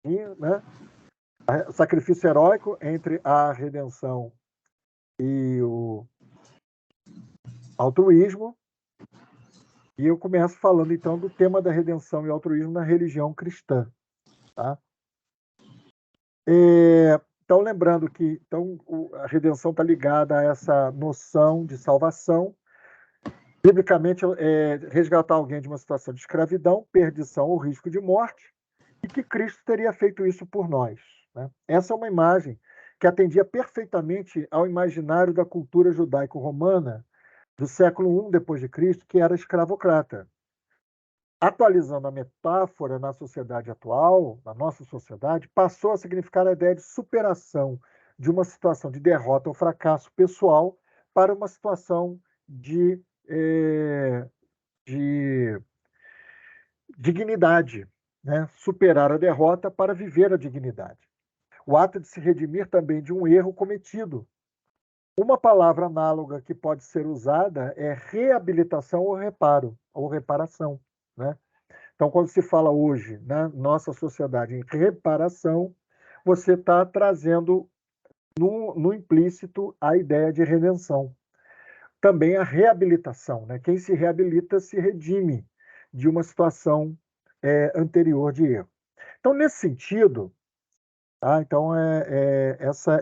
né? O sacrifício heróico entre a redenção e o altruísmo. E eu começo falando, então, do tema da redenção e altruísmo na religião cristã. Tá? Então, lembrando que a redenção está ligada a essa noção de salvação. Biblicamente, resgatar alguém de uma situação de escravidão, perdição ou risco de morte, e que Cristo teria feito isso por nós. Né? Essa é uma imagem que atendia perfeitamente ao imaginário da cultura judaico-romana do século I depois de Cristo, que era escravocrata. Atualizando a metáfora na sociedade atual, na nossa sociedade, passou a significar a ideia de superação de uma situação de derrota ou fracasso pessoal para uma situação de dignidade, né? Superar a derrota para viver a dignidade. O ato de se redimir também de um erro cometido. Uma palavra análoga que pode ser usada é reabilitação ou reparo, ou reparação, né? Então, quando se fala hoje na nossa sociedade em reparação, você está trazendo no implícito a ideia de redenção. Também a reabilitação, né? Quem se reabilita se redime de uma situação anterior de erro. Então, nesse sentido, tá? Então,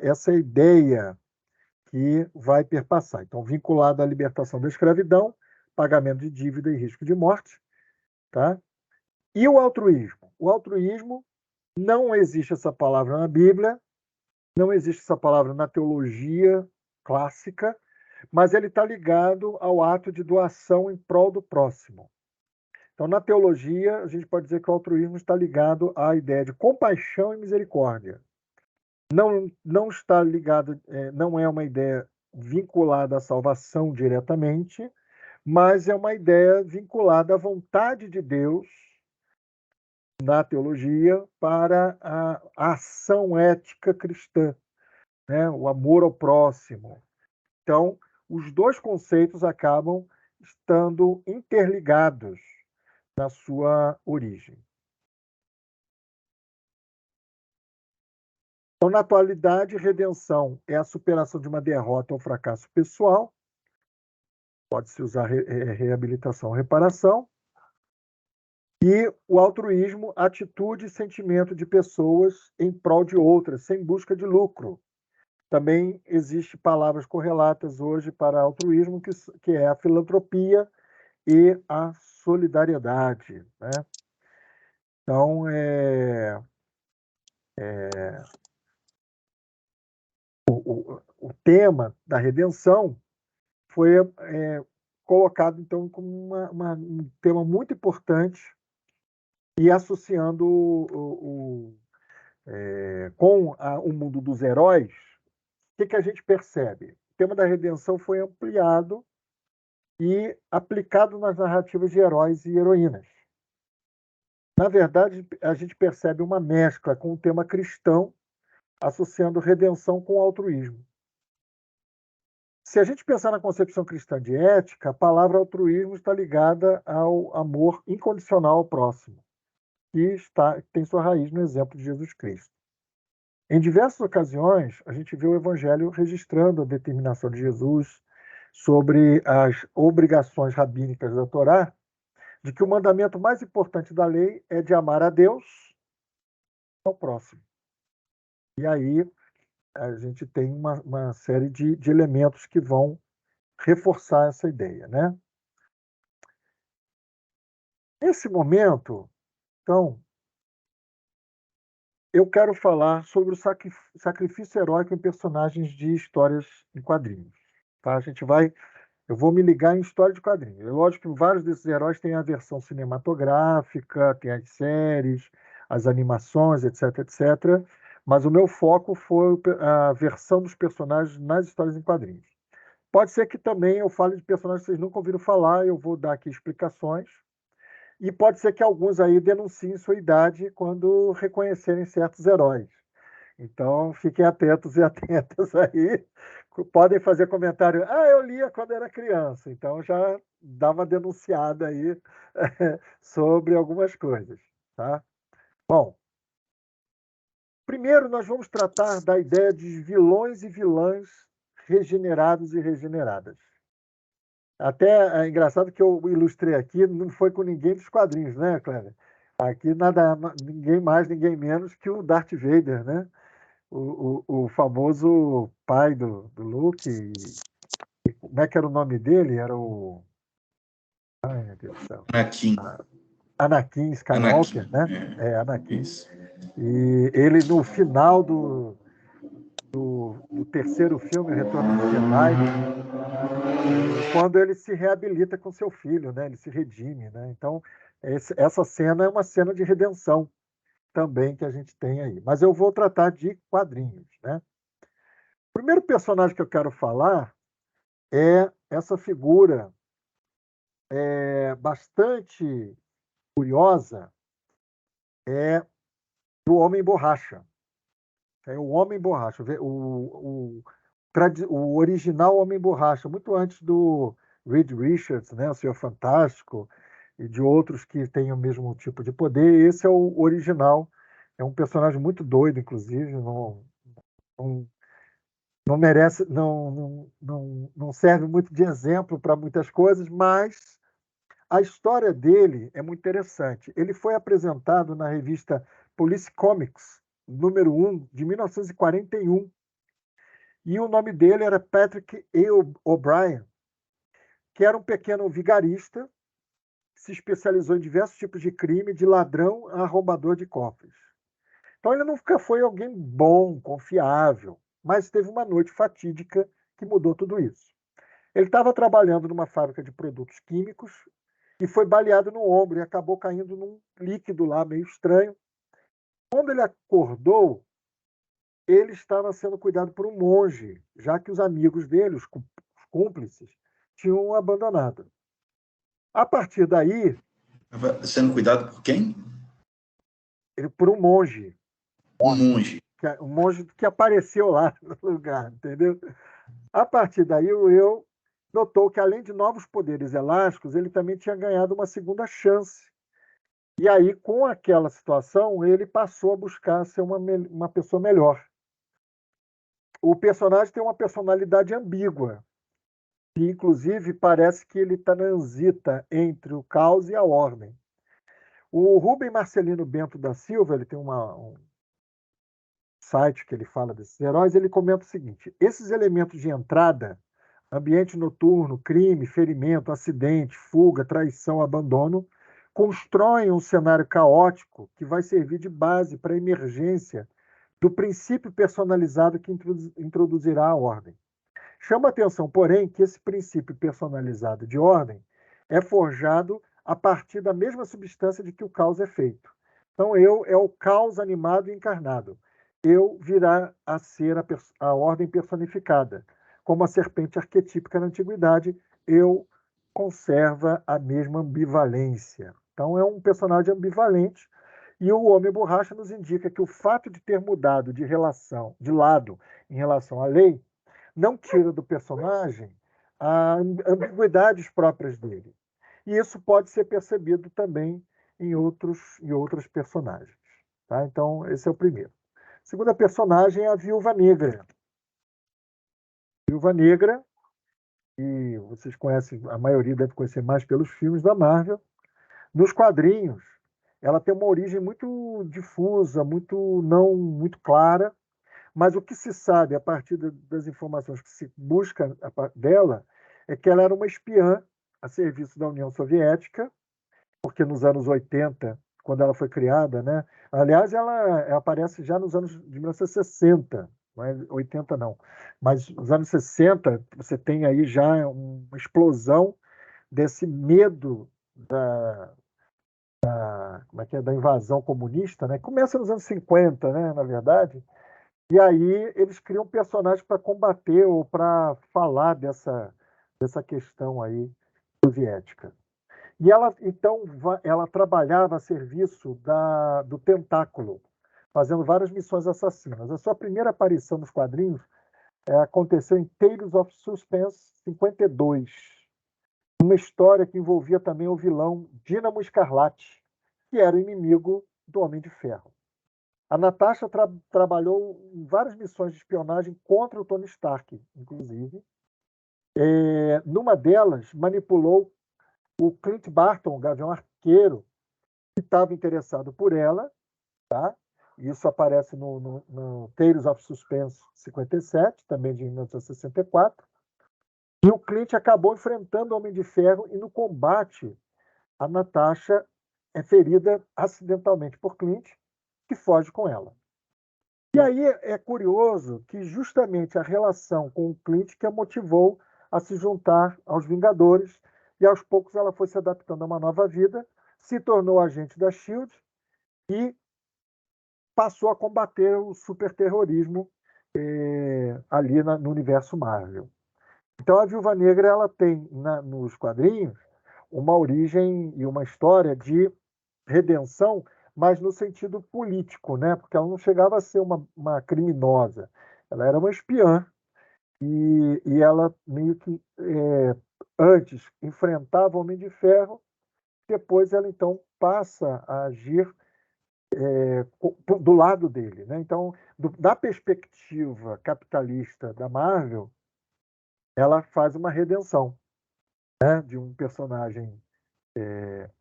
essa ideia que vai perpassar. Então, vinculado à libertação da escravidão, pagamento de dívida e risco de morte. Tá? E o altruísmo? O altruísmo, não existe essa palavra na Bíblia, não existe essa palavra na teologia clássica, mas ele está ligado ao ato de doação em prol do próximo. Então, na teologia, a gente pode dizer que o altruísmo está ligado à ideia de compaixão e misericórdia. Não está ligado, não é uma ideia vinculada à salvação diretamente, mas é uma ideia vinculada à vontade de Deus na teologia para a ação ética cristã, né? O amor ao próximo. Então, os dois conceitos acabam estando interligados na sua origem. Então, na atualidade, redenção é a superação de uma derrota ou fracasso pessoal, pode-se usar reabilitação ou reparação, e o altruísmo, atitude e sentimento de pessoas em prol de outras, sem busca de lucro. Também existe palavras correlatas hoje para altruísmo, que é a filantropia e a solidariedade. Né? Então, o tema da redenção foi colocado, então, como um tema muito importante e associando com o mundo dos heróis, o que a gente percebe? O tema da redenção foi ampliado e aplicado nas narrativas de heróis e heroínas. Na verdade, a gente percebe uma mescla com o tema cristão, associando redenção com altruísmo. Se a gente pensar na concepção cristã de ética, a palavra altruísmo está ligada ao amor incondicional ao próximo, que tem sua raiz no exemplo de Jesus Cristo. Em diversas ocasiões, a gente vê o Evangelho registrando a determinação de Jesus sobre as obrigações rabínicas da Torá, de que o mandamento mais importante da lei é de amar a Deus e ao próximo. E aí a gente tem uma série de elementos que vão reforçar essa ideia. Né? Nesse momento, então, eu quero falar sobre o sacrifício heróico em personagens de histórias em quadrinhos. Tá? Eu vou me ligar em história de quadrinhos. É lógico que vários desses heróis têm a versão cinematográfica, tem as séries, as animações, etc, etc. Mas o meu foco foi a versão dos personagens nas histórias em quadrinhos. Pode ser que também eu fale de personagens que vocês nunca ouviram falar, eu vou dar aqui explicações. E pode ser que alguns aí denunciem sua idade quando reconhecerem certos heróis. Então, fiquem atentos e atentas aí. Podem fazer comentário. Eu lia quando era criança. Então, já dá uma denunciada aí sobre algumas coisas. Tá? Bom, Primeiro, nós vamos tratar da ideia de vilões e vilãs regenerados e regeneradas. Até é engraçado que eu ilustrei aqui, não foi com ninguém dos quadrinhos, né, Cléber? Aqui ninguém mais, ninguém menos que o Darth Vader, né? O famoso pai do Luke. Como é que era o nome dele? Era o. Ai, meu Deus do céu. Anakin. Anakin Skywalker, Anakin, né? Anakin. Isso. E ele, no final do terceiro filme, O Retorno de Jedi, quando ele se reabilita com seu filho, né? Ele se redime, né? Então, essa cena é uma cena de redenção também que a gente tem aí. Mas eu vou tratar de quadrinhos, né? O primeiro personagem que eu quero falar é essa figura bastante curiosa, é do Homem Borracha. É o Homem Borracha. O original Homem Borracha, muito antes do Reed Richards, né, o Senhor Fantástico, e de outros que têm o mesmo tipo de poder. Esse é o original. É um personagem muito doido, inclusive. Não, não merece, não serve muito de exemplo para muitas coisas, mas a história dele é muito interessante. Ele foi apresentado na revista Police Comics, número 1, de 1941, e o nome dele era Patrick E. O'Brien, que era um pequeno vigarista que se especializou em diversos tipos de crime, de ladrão a roubador de cofres. Então ele nunca foi alguém bom, confiável, mas teve uma noite fatídica que mudou tudo isso. Ele estava trabalhando numa fábrica de produtos químicos e foi baleado no ombro e acabou caindo num líquido lá meio estranho. Quando ele acordou, ele estava sendo cuidado por um monge, já que os amigos dele, os cúmplices, tinham o abandonado. A partir daí, Estava sendo cuidado por quem? por um monge, Um monge. um monge que apareceu lá no lugar, entendeu? A partir daí, o eu notou que, além de novos poderes elásticos, ele também tinha ganhado uma segunda chance. E aí, com aquela situação, ele passou a buscar ser uma pessoa melhor. O personagem tem uma personalidade ambígua, que inclusive parece que ele transita entre o caos e a ordem. O Rubem Marcelino Bento da Silva, ele tem um site que ele fala desses heróis, ele comenta o seguinte: esses elementos de entrada, ambiente noturno, crime, ferimento, acidente, fuga, traição, abandono, constroem um cenário caótico que vai servir de base para a emergência do princípio personalizado que introduzirá a ordem. Chama atenção, porém, que esse princípio personalizado de ordem é forjado a partir da mesma substância de que o caos é feito. Então, eu é o caos animado e encarnado. Eu virá a ser a ordem personificada. Como a serpente arquetípica na antiguidade, eu conserva a mesma ambivalência. Então, é um personagem ambivalente. E o Homem Borracha nos indica que o fato de ter mudado de relação, de lado em relação à lei, não tira do personagem as ambiguidades próprias dele. E isso pode ser percebido também em outros personagens. Tá? Então, esse é o primeiro. A segunda personagem é a Viúva Negra. Viúva Negra, e vocês conhecem, a maioria deve conhecer mais pelos filmes da Marvel. Nos quadrinhos, ela tem uma origem muito difusa, muito clara, mas o que se sabe a partir das informações que se busca dela é que ela era uma espiã a serviço da União Soviética, porque nos anos 80, quando ela foi criada, né? Aliás, ela aparece já nos anos de 1960, não é 80 não, mas nos anos 60 você tem aí já uma explosão desse medo como é que é, da invasão comunista, né? Começa nos anos 50, né, na verdade. E aí eles criam personagens para combater ou para falar dessa questão aí soviética. E ela, então, ela trabalhava a serviço do Tentáculo, fazendo várias missões assassinas. A sua primeira aparição nos quadrinhos aconteceu em Tales of Suspense 52, uma história que envolvia também o vilão Dínamo Escarlate, que era o inimigo do Homem de Ferro. A Natasha trabalhou em várias missões de espionagem contra o Tony Stark, inclusive. Numa delas, manipulou o Clint Barton, o Gavião Arqueiro, que estava interessado por ela, tá? Isso aparece no Tales of Suspense 57, também de 1964. E o Clint acabou enfrentando o Homem de Ferro e no combate a Natasha é ferida acidentalmente por Clint, que foge com ela. E aí é curioso que justamente a relação com o Clint que a motivou a se juntar aos Vingadores, e aos poucos ela foi se adaptando a uma nova vida, se tornou agente da SHIELD e passou a combater o superterrorismo ali no universo Marvel. Então a Viúva Negra ela tem nos quadrinhos uma origem e uma história de redenção, mas no sentido político, né? Porque ela não chegava a ser uma criminosa, ela era uma espiã e ela meio que antes enfrentava o Homem de Ferro, depois ela então passa a agir do lado dele, né? Então, da perspectiva capitalista da Marvel, ela faz uma redenção, né? De um personagem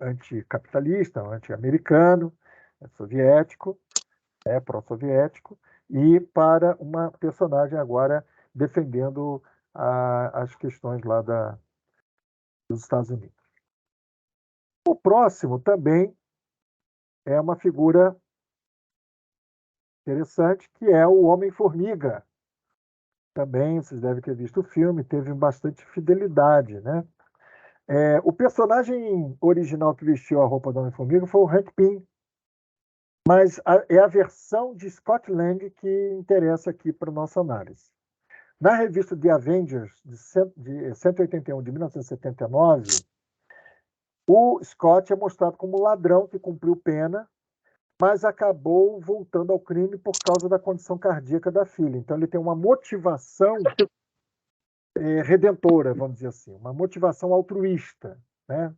anticapitalista, anti-americano, soviético, pró-soviético, e para uma personagem agora defendendo as questões lá dos Estados Unidos. O próximo também é uma figura interessante, que é o Homem-Formiga. Também, vocês devem ter visto o filme, teve bastante fidelidade, né? O personagem original que vestiu a roupa do Homem-Formiga foi o Hank Pym, mas é a versão de Scott Lang que interessa aqui para a nossa análise. Na revista The Avengers, de 181, de 1979, o Scott é mostrado como ladrão que cumpriu pena, mas acabou voltando ao crime por causa da condição cardíaca da filha. Então ele tem uma motivação redentora, vamos dizer assim, uma motivação altruísta, né?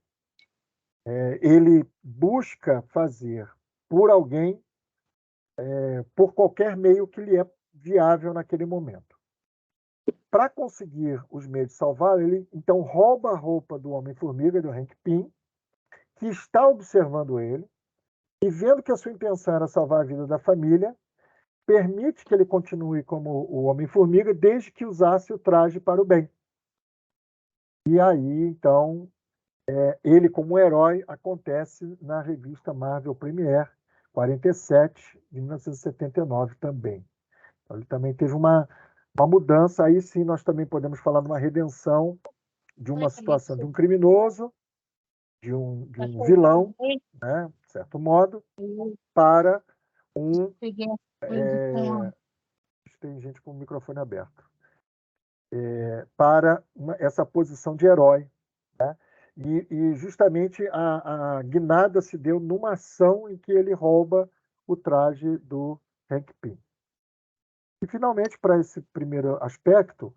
Ele busca fazer por alguém, por qualquer meio que lhe é viável naquele momento. Para conseguir os meios de salvar, ele então rouba a roupa do Homem-Formiga, do Hank Pym, que está observando ele, e vendo que a sua intenção era salvar a vida da família, permite que ele continue como o Homem-Formiga, desde que usasse o traje para o bem. E aí, então, ele como herói acontece na revista Marvel Premiere 47, de 1979 também. Então, ele também teve uma mudança, aí sim nós também podemos falar de uma redenção de uma situação de um criminoso, de um vilão, né, de certo modo, para um... Tem gente com o microfone aberto. Para essa posição de herói, né? E justamente a guinada se deu numa ação em que ele rouba o traje do Hank Pym. E, finalmente, para esse primeiro aspecto,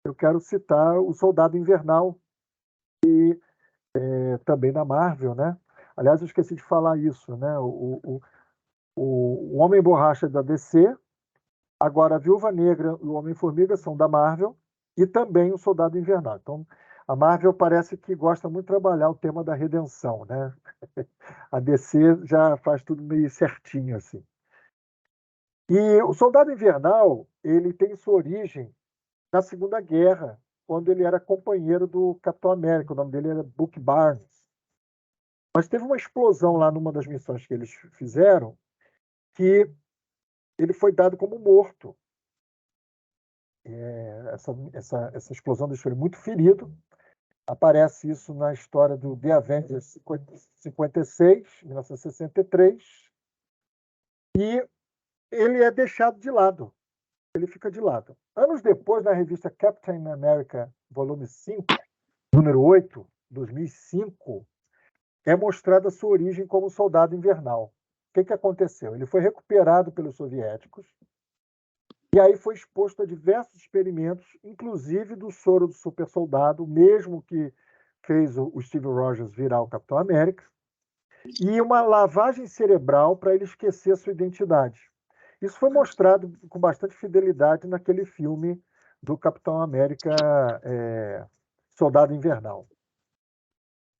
eu quero citar o Soldado Invernal, que também da Marvel, né? Aliás, eu esqueci de falar isso, né? O Homem-Borracha da DC, agora a Viúva Negra e o Homem-Formiga são da Marvel, e também o Soldado Invernal. Então, a Marvel parece que gosta muito de trabalhar o tema da redenção, né? A DC já faz tudo meio certinho, assim. E o Soldado Invernal, ele tem sua origem na Segunda Guerra, quando ele era companheiro do Capitão América. O nome dele era Bucky Barnes. Mas teve uma explosão lá numa das missões que eles fizeram, que ele foi dado como morto. Essa explosão deixou ele muito ferido. Aparece isso na história do The Avengers 56, 1963. E ele é deixado de lado. Ele fica de lado. Anos depois, na revista Captain America, volume 5, número 8, 2005, é mostrada a sua origem como soldado invernal. O que aconteceu? Ele foi recuperado pelos soviéticos e aí foi exposto a diversos experimentos, inclusive do soro do super soldado, mesmo que fez o Steve Rogers virar o Capitão América. e uma lavagem cerebral para ele esquecer sua identidade. Isso foi mostrado com bastante fidelidade naquele filme do Capitão América, Soldado Invernal.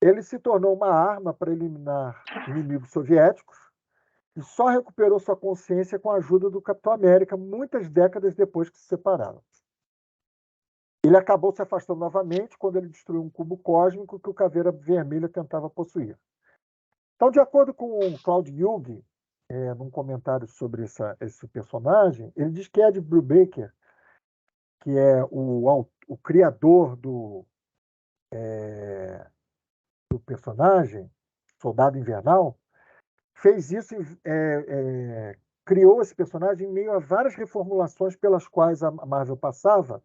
Ele se tornou uma arma para eliminar inimigos soviéticos e só recuperou sua consciência com a ajuda do Capitão América muitas décadas depois que se separaram. Ele acabou se afastando novamente quando ele destruiu um cubo cósmico que o Caveira Vermelha tentava possuir. Então, de acordo com o Claude Jung, num comentário sobre esse personagem, ele diz que Ed Brubaker, que é o criador do personagem, Soldado Invernal, fez isso, criou esse personagem em meio a várias reformulações pelas quais a Marvel passava,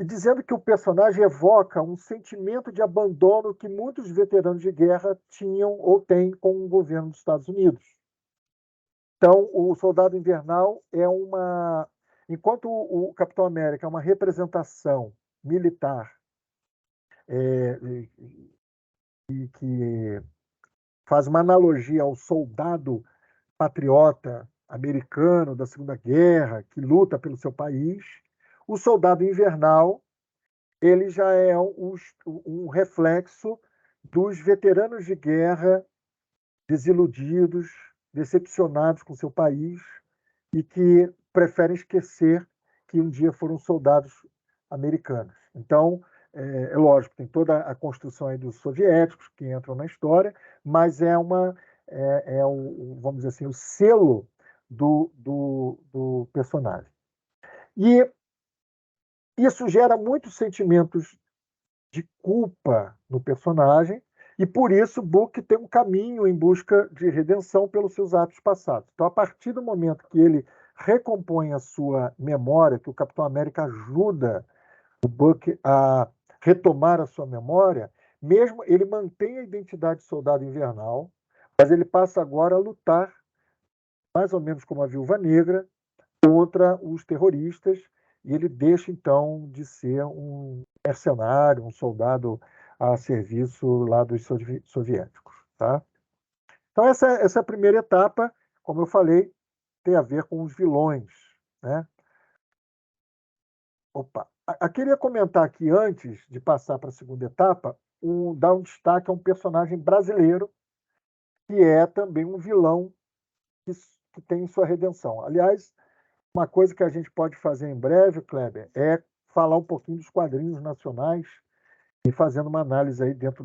e dizendo que o personagem evoca um sentimento de abandono que muitos veteranos de guerra tinham ou têm com o governo dos Estados Unidos. Então, o Soldado Invernal enquanto o Capitão América é uma representação militar e que faz uma analogia ao soldado patriota americano da Segunda Guerra, que luta pelo seu país, o Soldado Invernal ele já é um reflexo dos veteranos de guerra desiludidos, decepcionados com seu país e que preferem esquecer que um dia foram soldados americanos. Então, é lógico, tem toda a construção aí dos soviéticos que entram na história, mas vamos dizer assim, o selo do personagem. E isso gera muitos sentimentos de culpa no personagem, e por isso Book tem um caminho em busca de redenção pelos seus atos passados. Então, a partir do momento que ele recompõe a sua memória, que o Capitão América ajuda o Buck a retomar a sua memória, mesmo ele mantém a identidade de Soldado Invernal, mas ele passa agora a lutar, mais ou menos como a Viúva Negra, contra os terroristas, e ele deixa então de ser um mercenário, um soldado a serviço lá dos soviéticos. Tá? Então, essa é a primeira etapa, como eu falei, tem a ver com os vilões. Né? Opa! Eu queria comentar aqui, antes de passar para a segunda etapa, dar um destaque a um personagem brasileiro, que é também um vilão que tem sua redenção. Aliás, uma coisa que a gente pode fazer em breve, Kleber, é falar um pouquinho dos quadrinhos nacionais e fazendo uma análise aí dentro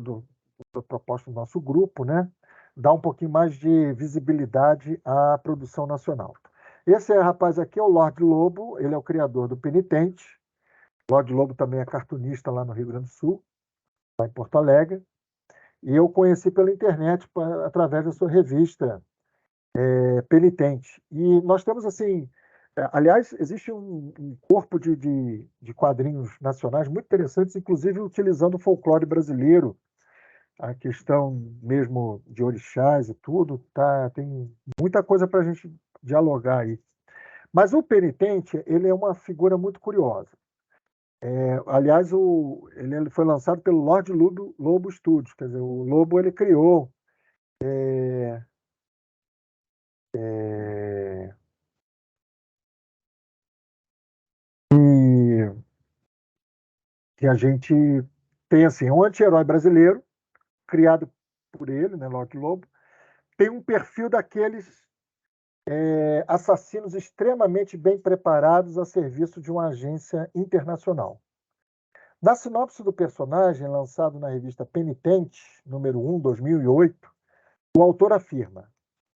da proposta do nosso grupo, né? Dar um pouquinho mais de visibilidade à produção nacional. Esse rapaz aqui é o Lorde Lobo, ele é o criador do Penitente. O Lorde Lobo também é cartunista lá no Rio Grande do Sul, lá em Porto Alegre. E eu conheci pela internet através da sua revista Penitente. E nós temos assim, aliás, existe um corpo de quadrinhos nacionais muito interessantes, inclusive utilizando o folclore brasileiro, a questão mesmo de orixás e tudo, tem muita coisa para a gente dialogar aí. Mas o Penitente, ele é uma figura muito curiosa. Aliás, ele foi lançado pelo Lorde Lobo Studios, quer dizer, o Lobo ele criou que a gente tem assim, um anti-herói brasileiro, criado por ele, né, Lorde Lobo, tem um perfil daqueles assassinos extremamente bem preparados a serviço de uma agência internacional. Na sinopse do personagem, lançado na revista Penitente, número 1, 2008, o autor afirma: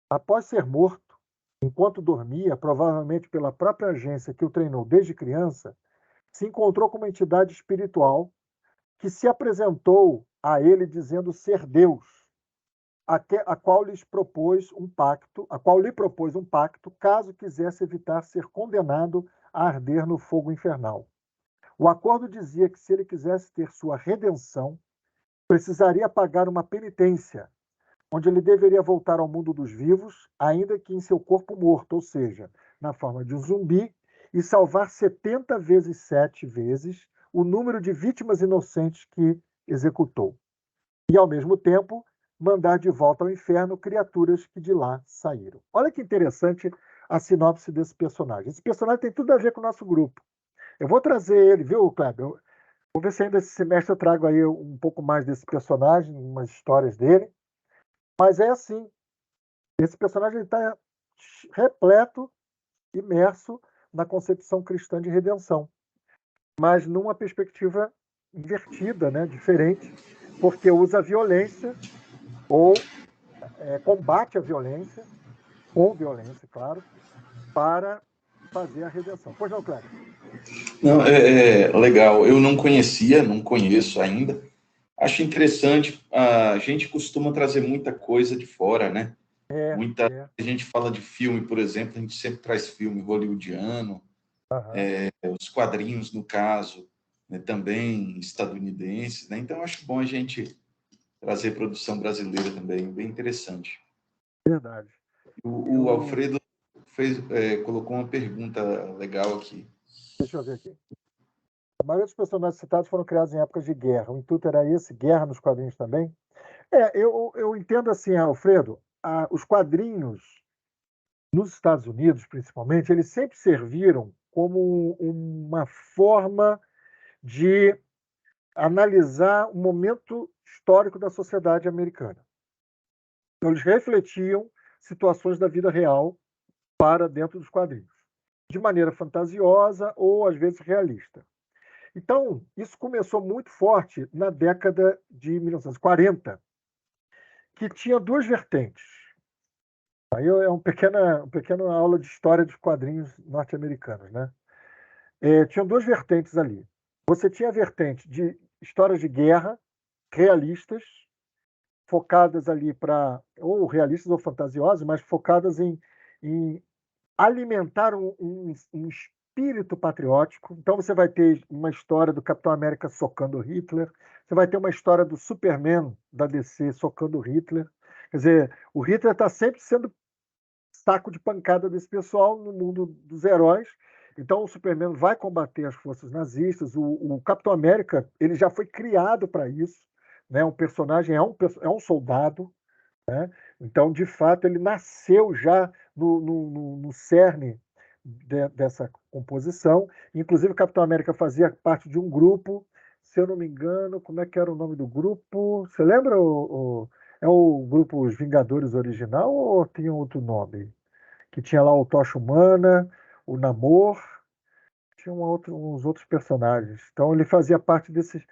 após ser morto, enquanto dormia, provavelmente pela própria agência que o treinou desde criança, se encontrou com uma entidade espiritual que se apresentou a ele dizendo ser Deus, a qual lhe propôs um pacto caso quisesse evitar ser condenado a arder no fogo infernal. O acordo dizia que se ele quisesse ter sua redenção, precisaria pagar uma penitência, onde ele deveria voltar ao mundo dos vivos, ainda que em seu corpo morto, ou seja, na forma de um zumbi, e salvar 70 vezes 7 vezes o número de vítimas inocentes que executou. E, ao mesmo tempo, mandar de volta ao inferno criaturas que de lá saíram. Olha que interessante a sinopse desse personagem. Esse personagem tem tudo a ver com o nosso grupo. Eu vou trazer ele, viu, Kleber? Vou ver se ainda esse semestre eu trago aí um pouco mais desse personagem, umas histórias dele. Mas é assim, esse personagem está repleto, imerso na concepção cristã de redenção, mas numa perspectiva invertida, né, diferente, porque usa a violência ou combate a violência, com violência, claro, para fazer a redenção. Pois não, Cléber? Não, é legal. Eu não conhecia, não conheço ainda. Acho interessante. A gente costuma trazer muita coisa de fora, né? Muita gente fala de filme, por exemplo, a gente sempre traz filme hollywoodiano, os quadrinhos, no caso, né, também estadunidenses, né? Então, acho bom a gente trazer produção brasileira também, bem interessante. Verdade. O Alfredo colocou uma pergunta legal aqui. Deixa eu ver aqui. A maioria dos personagens citados foram criados em épocas de guerra. O intuito era esse? Guerra nos quadrinhos também? Eu entendo assim, Alfredo, os quadrinhos, nos Estados Unidos, principalmente, eles sempre serviram como uma forma de analisar o momento histórico da sociedade americana. Então, eles refletiam situações da vida real para dentro dos quadrinhos, de maneira fantasiosa ou, às vezes, realista. Então, isso começou muito forte na década de 1940, que tinha duas vertentes. Aí é uma pequena aula de história dos quadrinhos norte-americanos, né? Tinham duas vertentes ali. Você tinha a vertente de histórias de guerra realistas, focadas ali ou realistas ou fantasiosas, mas focadas em alimentar um espírito patriótico. Então você vai ter uma história do Capitão América socando Hitler, você vai ter uma história do Superman da DC socando Hitler. Quer dizer, o Hitler está sempre sendo saco de pancada desse pessoal no mundo dos heróis. Então o Superman vai combater as forças nazistas. O Capitão América ele já foi criado para isso, né? Um personagem é um soldado, né? Então de fato ele nasceu já no cerne dessa composição. Inclusive o Capitão América fazia parte de um grupo, se eu não me engano, como é que era o nome do grupo? Você lembra? É o grupo Os Vingadores original ou tinha outro nome? Que tinha lá o Tocha Humana, o Namor, tinha uns outros personagens. Então ele fazia parte desses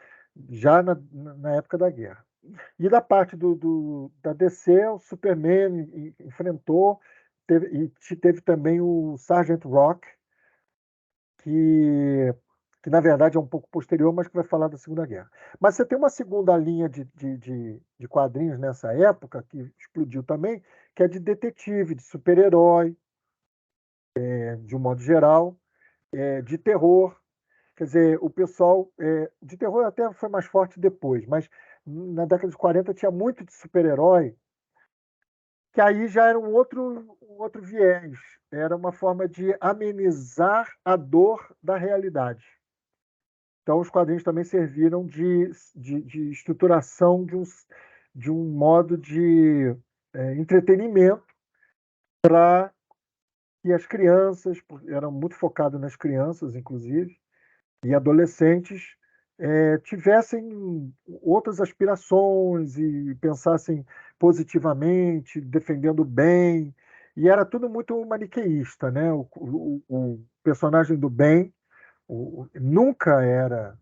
já na época da guerra. E da parte da DC, o Superman enfrentou, teve também o Sergeant Rock, que na verdade é um pouco posterior, mas que vai falar da Segunda Guerra. Mas você tem uma segunda linha de quadrinhos nessa época, que explodiu também, que é de detetive, de super-herói, de um modo geral, de terror. Quer dizer, o pessoal. De terror até foi mais forte depois, mas na década de 40 tinha muito de super-herói, que aí já era um outro viés. Era uma forma de amenizar a dor da realidade. Então, os quadrinhos também serviram de estruturação de um modo de entretenimento para que as crianças, eram muito focadas nas crianças, inclusive, e adolescentes, tivessem outras aspirações e pensassem positivamente, defendendo o bem. E era tudo muito maniqueísta, né? O personagem do bem nunca era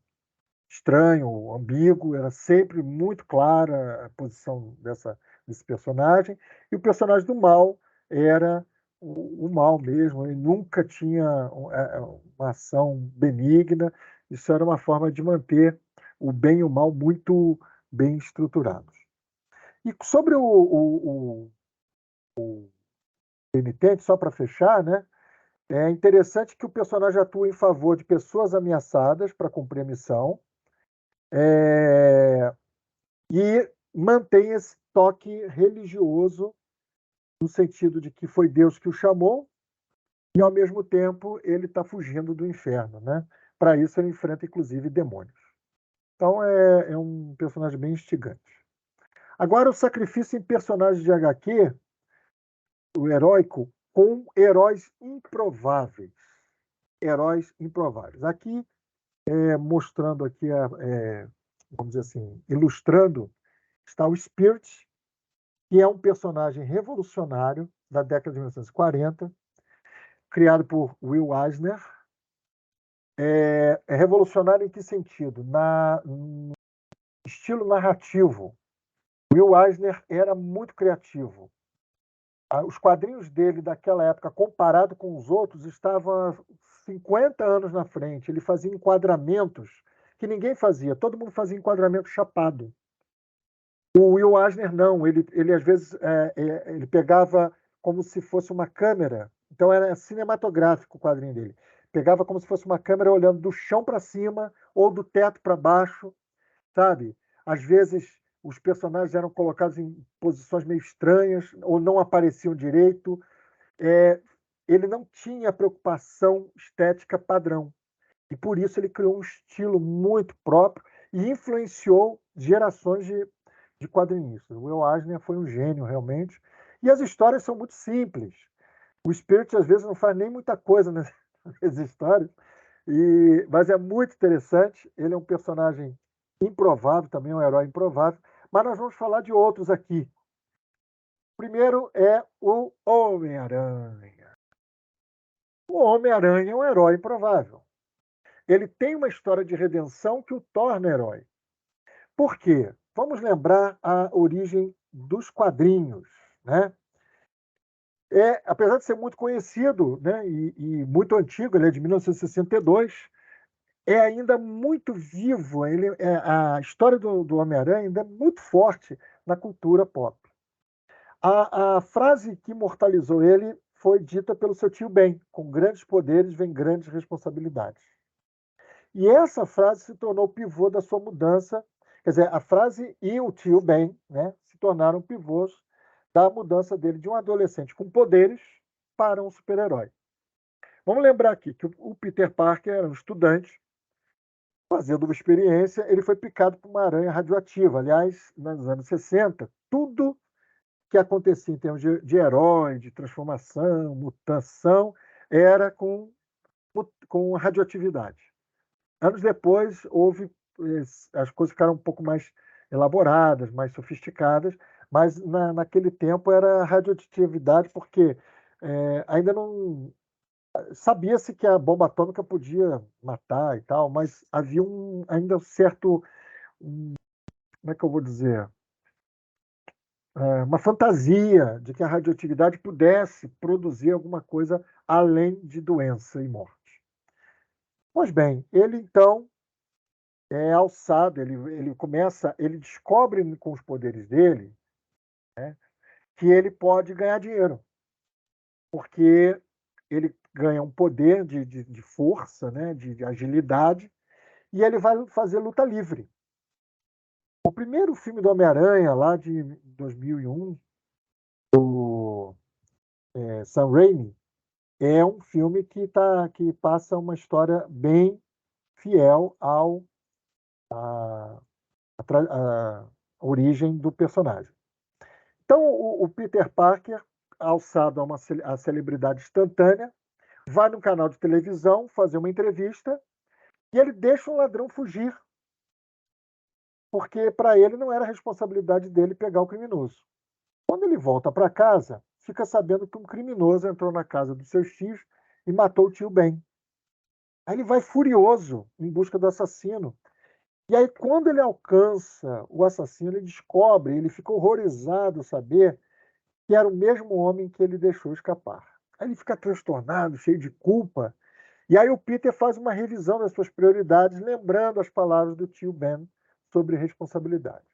estranho ou ambíguo, era sempre muito clara a posição desse personagem, e o personagem do mal era o mal mesmo, ele nunca tinha uma ação benigna, isso era uma forma de manter o bem e o mal muito bem estruturados. E sobre o penitente, só para fechar, né? É interessante que o personagem atua em favor de pessoas ameaçadas para cumprir a missão, é, e mantém esse toque religioso, no sentido de que foi Deus que o chamou, e ao mesmo tempo ele está fugindo do inferno, né? Para isso ele enfrenta inclusive demônios. Então é um personagem bem instigante. Agora, o sacrifício em personagens de HQ, o heróico, com heróis improváveis. Heróis improváveis. Aqui, mostrando aqui, vamos dizer assim, ilustrando, está o Spirit, que é um personagem revolucionário da década de 1940, criado por Will Eisner. É revolucionário em que sentido? No estilo narrativo. Will Eisner era muito criativo. Os quadrinhos dele daquela época, comparado com os outros, estavam 50 anos na frente. Ele fazia enquadramentos que ninguém fazia. Todo mundo fazia enquadramento chapado. O Will Eisner não. Ele às vezes, ele pegava como se fosse uma câmera. Então era cinematográfico o quadrinho dele. Pegava como se fosse uma câmera olhando do chão para cima ou do teto para baixo, sabe? Às vezes os personagens eram colocados em posições meio estranhas ou não apareciam direito. Ele não tinha preocupação estética padrão. E por isso ele criou um estilo muito próprio e influenciou gerações de quadrinistas. O Will Eisner foi um gênio, realmente. E as histórias são muito simples. O Spirit, às vezes, não faz nem muita coisa nas histórias, mas é muito interessante. Ele é um personagem improvável, também é um herói improvável. Mas nós vamos falar de outros aqui. O primeiro é o Homem-Aranha. O Homem-Aranha é um herói improvável. Ele tem uma história de redenção que o torna herói. Por quê? Vamos lembrar a origem dos quadrinhos, né? Apesar de ser muito conhecido, né, e muito antigo, ele é de 1962, é ainda muito vivo. A história do Homem-Aranha ainda é muito forte na cultura pop. A frase que imortalizou ele foi dita pelo seu tio Ben: com grandes poderes vem grandes responsabilidades. E essa frase se tornou o pivô da sua mudança. Quer dizer, a frase e o tio Ben, né, se tornaram pivôs da mudança dele de um adolescente com poderes para um super-herói. Vamos lembrar aqui que o Peter Parker era um estudante, fazendo uma experiência, ele foi picado por uma aranha radioativa. Aliás, nos anos 60, tudo que acontecia em termos de herói, de transformação, mutação, era com radioatividade. Anos depois, as coisas ficaram um pouco mais elaboradas, mais sofisticadas, mas naquele tempo era radioatividade, porque ainda não sabia-se que a bomba atômica podia matar e tal, mas havia ainda um certo, como é que eu vou dizer, uma fantasia de que a radioatividade pudesse produzir alguma coisa além de doença e morte. Pois bem, ele então é alçado, ele descobre com os poderes dele, né, que ele pode ganhar dinheiro, porque ele ganha um poder de força, né, de agilidade, e ele vai fazer luta livre. O primeiro filme do Homem-Aranha, lá de 2001, do Sam Raimi, é um filme que passa uma história bem fiel à origem do personagem. Então, o Peter Parker, alçado a celebridade instantânea, vai num canal de televisão fazer uma entrevista e ele deixa um ladrão fugir, porque para ele não era responsabilidade dele pegar o criminoso. Quando ele volta para casa, fica sabendo que um criminoso entrou na casa dos seus tios e matou o tio Ben. Aí ele vai furioso em busca do assassino. E aí, quando ele alcança o assassino, ele descobre, ele fica horrorizado saber que era o mesmo homem que ele deixou escapar. Aí ele fica transtornado, cheio de culpa. E aí o Peter faz uma revisão das suas prioridades, lembrando as palavras do tio Ben sobre responsabilidade.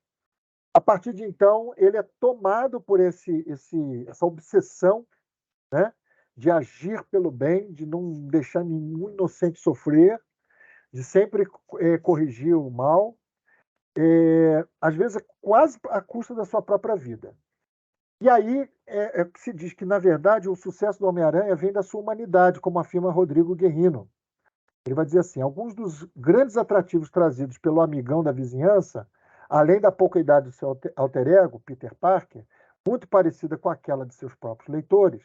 A partir de então, ele é tomado por essa obsessão, né, de agir pelo bem, de não deixar nenhum inocente sofrer, de sempre corrigir o mal, às vezes quase à custa da sua própria vida. E aí se diz que, na verdade, o sucesso do Homem-Aranha vem da sua humanidade, como afirma Rodrigo Guerrino. Ele vai dizer assim: alguns dos grandes atrativos trazidos pelo amigão da vizinhança além da pouca idade do seu alter ego, Peter Parker, muito parecida com aquela de seus próprios leitores,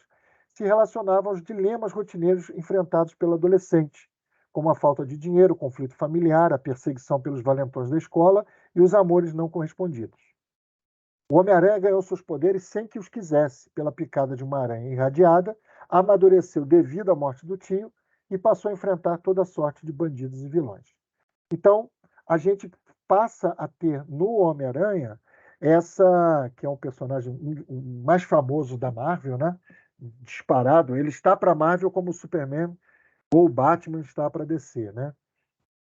se relacionava aos dilemas rotineiros enfrentados pelo adolescente, como a falta de dinheiro, o conflito familiar, a perseguição pelos valentões da escola e os amores não correspondidos. O Homem-Aranha ganhou seus poderes sem que os quisesse, pela picada de uma aranha irradiada, amadureceu devido à morte do tio e passou a enfrentar toda sorte de bandidos e vilões. Então, a gente passa a ter no Homem-Aranha essa, que é um personagem mais famoso da Marvel, né? Disparado. Ele está para a Marvel como o Superman ou o Batman está para DC, né?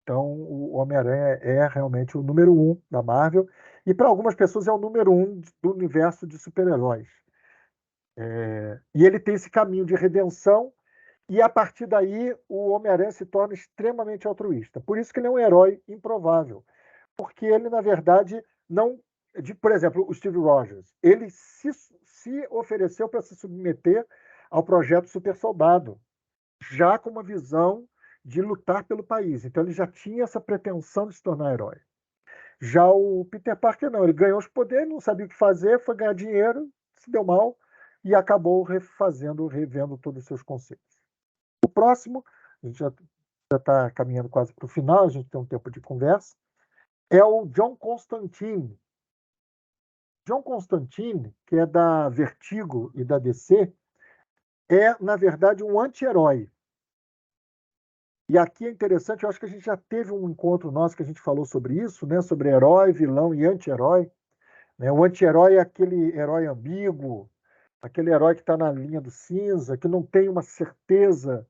Então, o Homem-Aranha é realmente o número 1 da Marvel e para algumas pessoas é o número 1 do universo de super-heróis. E ele tem esse caminho de redenção e a partir daí o Homem-Aranha se torna extremamente altruísta. Por isso que ele é um herói improvável, porque ele na verdade não, por exemplo, o Steve Rogers, ele se ofereceu para se submeter ao projeto Super Soldado, já com uma visão de lutar pelo país. Então ele já tinha essa pretensão de se tornar herói. Já o Peter Parker não, ele ganhou os poderes, não sabia o que fazer, foi ganhar dinheiro, se deu mal e acabou revendo todos os seus conceitos. O próximo, a gente já está caminhando quase para o final, a gente tem um tempo de conversa, é o John Constantine. John Constantine, que é da Vertigo e da DC, é, na verdade, um anti-herói. E aqui é interessante, eu acho que a gente já teve um encontro nosso que a gente falou sobre isso, né? Sobre herói, vilão e anti-herói. Né? O anti-herói é aquele herói ambíguo, aquele herói que está na linha do cinza, que não tem uma certeza,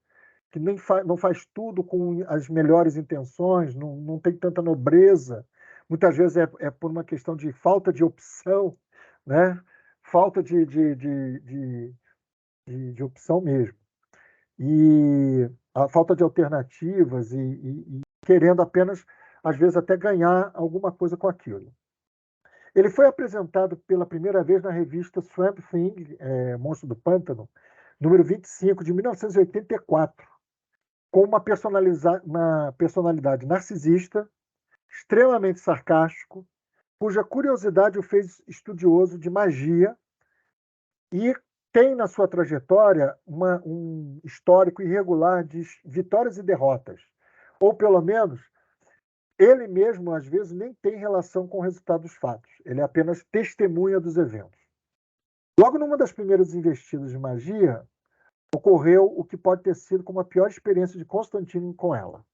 que nem não faz tudo com as melhores intenções, não tem tanta nobreza. Muitas vezes é por uma questão de falta de opção, né? Falta de opção mesmo. E a falta de alternativas e querendo apenas, às vezes, até ganhar alguma coisa com aquilo. Ele foi apresentado pela primeira vez na revista Swamp Thing, Monstro do Pântano, número 25, de 1984, com uma personalidade narcisista, extremamente sarcástico, cuja curiosidade o fez estudioso de magia e tem na sua trajetória um histórico irregular de vitórias e derrotas. Ou, pelo menos, ele mesmo, às vezes, nem tem relação com o resultado dos fatos. Ele é apenas testemunha dos eventos. Logo numa das primeiras investidas de magia, ocorreu o que pode ter sido como a pior experiência de Constantine com ela.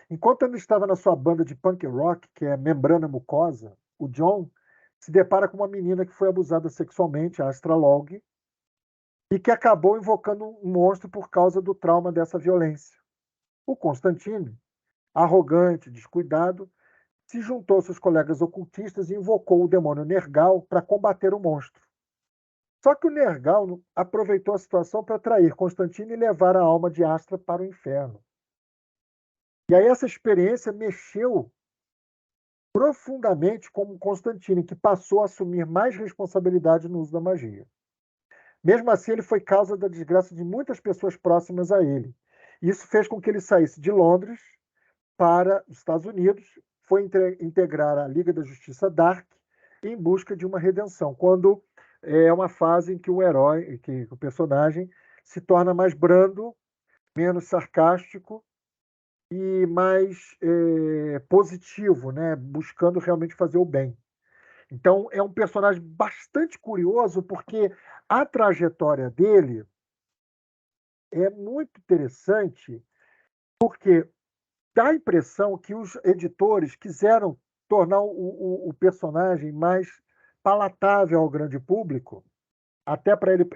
Enquanto ele estava na sua banda de punk rock, que é Membrana Mucosa, o John se depara com uma menina que foi abusada sexualmente, a Astra Log, e que acabou invocando um monstro por causa do trauma dessa violência. O Constantine, arrogante, descuidado, se juntou aos seus colegas ocultistas e invocou o demônio Nergal para combater o monstro. Só que o Nergal aproveitou a situação para trair Constantine e levar a alma de Astra para o inferno. E aí essa experiência mexeu profundamente com Constantine, que passou a assumir mais responsabilidade no uso da magia. Mesmo assim, ele foi causa da desgraça de muitas pessoas próximas a ele. Isso fez com que ele saísse de Londres para os Estados Unidos, foi integrar a Liga da Justiça Dark em busca de uma redenção, quando é uma fase em que o herói, que o personagem se torna mais brando, menos sarcástico e mais positivo, né? Buscando realmente fazer o bem. Então, é um personagem bastante curioso, porque a trajetória dele é muito interessante, porque dá a impressão que os editores quiseram tornar o personagem mais palatável ao grande público, até para ele